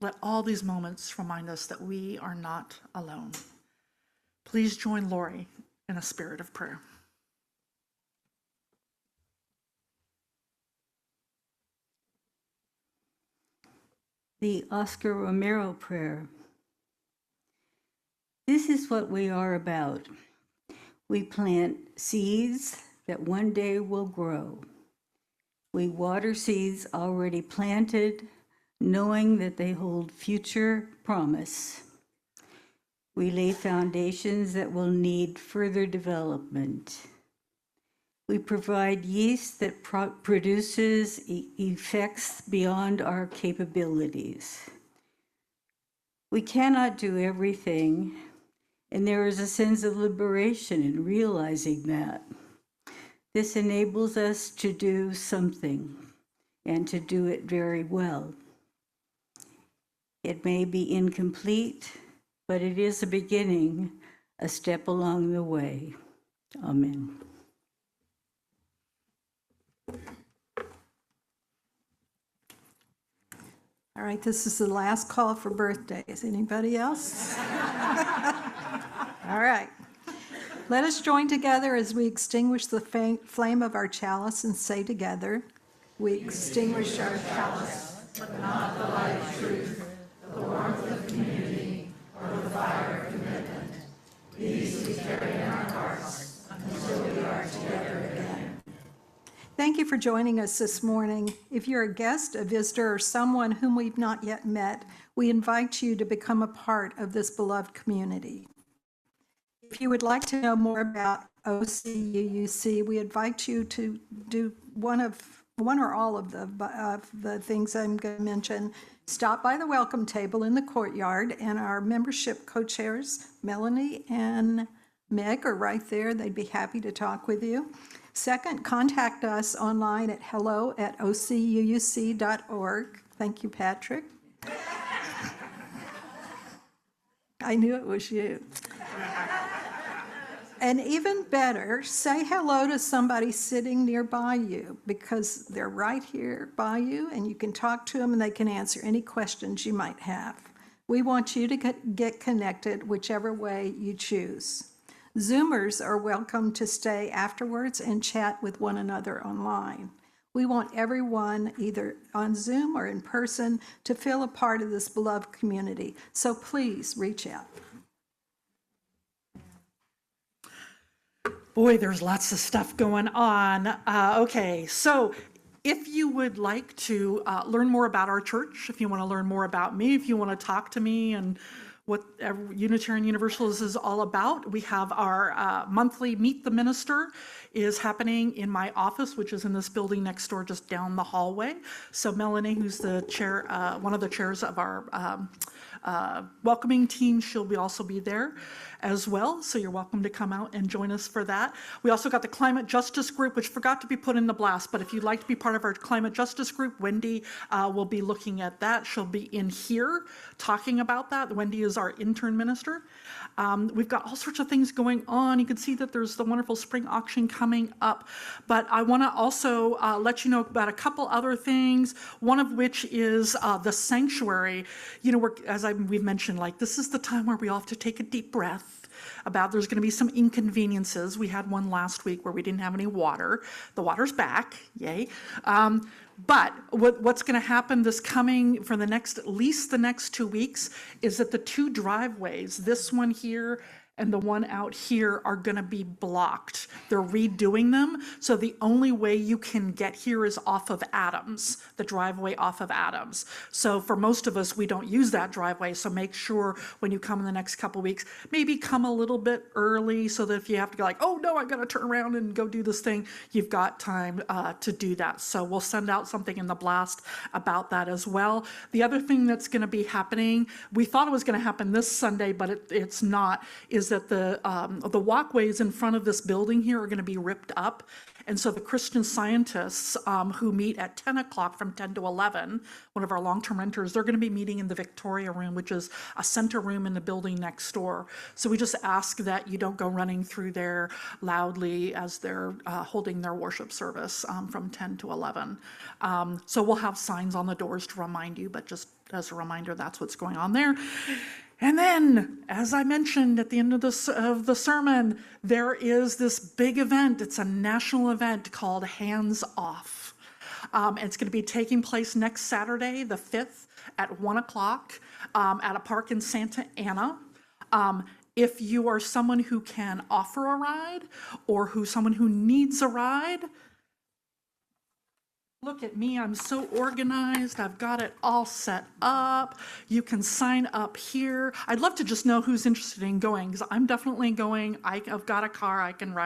Let all these moments remind us that we are not alone. Please join Lori in a spirit of prayer. The Oscar Romero prayer. This is what we are about. We plant seeds that one day will grow. We water seeds already planted, knowing that they hold future promise. We lay foundations that will need further development. We provide yeast that produces effects beyond our capabilities. We cannot do everything, and there is a sense of liberation in realizing that. This enables us to do something and to do it very well. It may be incomplete, but it is a beginning, a step along the way. Amen. All right, this is the last call for birthdays. Anybody else? All right. Let us join together as we extinguish the flame of our chalice and say together, we extinguish our chalice, but not the light of truth, the warmth of community, or the fire of commitment. These we carry in our hearts until we are together again. Thank you for joining us this morning. If you're a guest, a visitor, or someone whom we've not yet met, we invite you to become a part of this beloved community. If you would like to know more about OCUUC, we invite you to do one or all of the things I'm going to mention. Stop by the welcome table in the courtyard, and our membership co-chairs, Melanie and Meg, are right there. They'd be happy to talk with you. Second, contact us online at hello@ocuuc.org. Thank you, Patrick. I knew it was you. And even better, say hello to somebody sitting nearby you, because they're right here by you and you can talk to them and they can answer any questions you might have. We want you to get connected whichever way you choose. Zoomers are welcome to stay afterwards and chat with one another online. We want everyone, either on Zoom or in person, to feel a part of this beloved community. So please reach out. Boy, there's lots of stuff going on. Okay, so if you would like to learn more about our church, if you want to learn more about me, if you want to talk to me and what Unitarian Universalist is all about, we have our monthly Meet the Minister is happening in my office, which is in this building next door, just down the hallway. So Melanie, who's the chair, one of the chairs of our welcoming team, she'll also be there as well. So you're welcome to come out and join us for that. We also got the Climate Justice Group, which forgot to be put in the blast, but if you'd like to be part of our Climate Justice Group, Wendy will be looking at that. She'll be in here talking about that. Wendy is our intern minister. We've got all sorts of things going on. You can see that there's the wonderful spring auction coming up, but I want to also let you know about a couple other things, one of which is the sanctuary. You know, we've mentioned, like, this is the time where we all have to take a deep breath about there's going to be some inconveniences. We had one last week where we didn't have any water. The water's back, yay. But what's going to happen this coming for at least the next 2 weeks is that the two driveways, this one here and the one out here are going to be blocked. They're redoing them, so the only way you can get here is off of Adams, the driveway off of Adams. So for most of us, we don't use that driveway, so make sure when you come in the next couple weeks, maybe come a little bit early so that if you have to go like, oh no, I got to turn around and go do this thing, you've got time to do that. So we'll send out something in the blast about that as well. The other thing that's going to be happening, we thought it was going to happen this Sunday, but it's not, is that the walkways in front of this building here are going to be ripped up. And so the Christian Scientists who meet at 10 o'clock from 10 to 11, one of our long-term renters, they're going to be meeting in the Victoria Room, which is a center room in the building next door. So we just ask that you don't go running through there loudly as they're holding their worship service from 10 to 11. So we'll have signs on the doors to remind you, but just as a reminder, that's what's going on there. And then, as I mentioned at the end of the sermon, there is this big event. It's a national event called Hands Off. It's going to be taking place next Saturday, the 5th, at 1 o'clock at a park in Santa Ana. If you are someone who can offer a ride or someone who needs a ride, look at me, I'm so organized. I've got it all set up. You can sign up here. I'd love to just know who's interested in going, because I'm definitely going. I've got a car. I can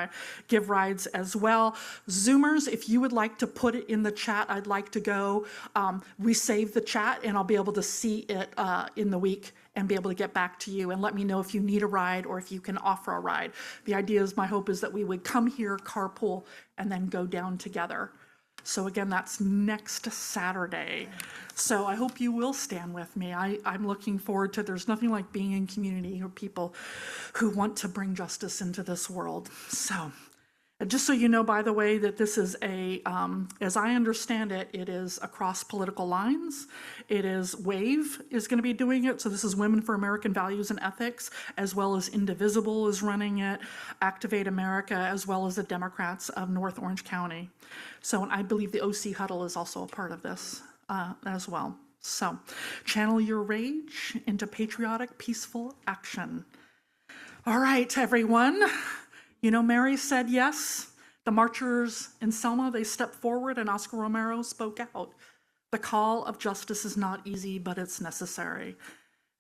give rides as well. Zoomers, if you would like to put it in the chat, I'd like to go. We save the chat, and I'll be able to see it in the week and be able to get back to you and let me know if you need a ride or if you can offer a ride. The idea is, my hope is that we would come here, carpool, and then go down together. So again, that's next Saturday. So I hope you will stand with me. I'm looking forward to, there's nothing like being in community or people who want to bring justice into this world. So just so you know, by the way, that this is as I understand it, it is across political lines. It is WAVE is going to be doing it. So this is Women for American Values and Ethics, as well as Indivisible is running it, Activate America, as well as the Democrats of North Orange County. So, and I believe the OC Huddle is also a part of this as well. So channel your rage into patriotic, peaceful action. All right, everyone. You know, Mary said yes. The marchers in Selma, they stepped forward, and Oscar Romero spoke out. The call of justice is not easy, but it's necessary.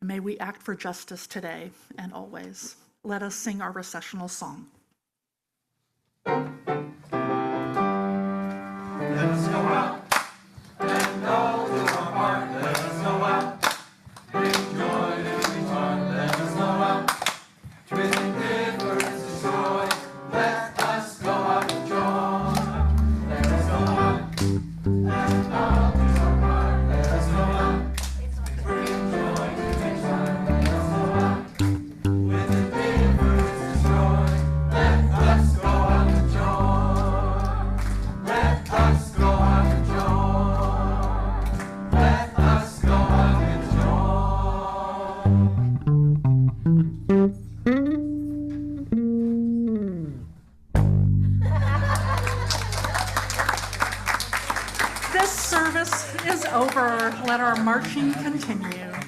And may we act for justice today and always. Let us sing our recessional song. Let us go out and all do our part. Let us go out, bring joy to each one. Let us go out, with indifference to joy. Let us go out with joy. Let us go out and all do our part. Let us go out, bring joy to each one. Let us go out, with indifference to joy. Let us go out with joy. Let us go out with joy. Let us go out with This service is over. Let our marching continue.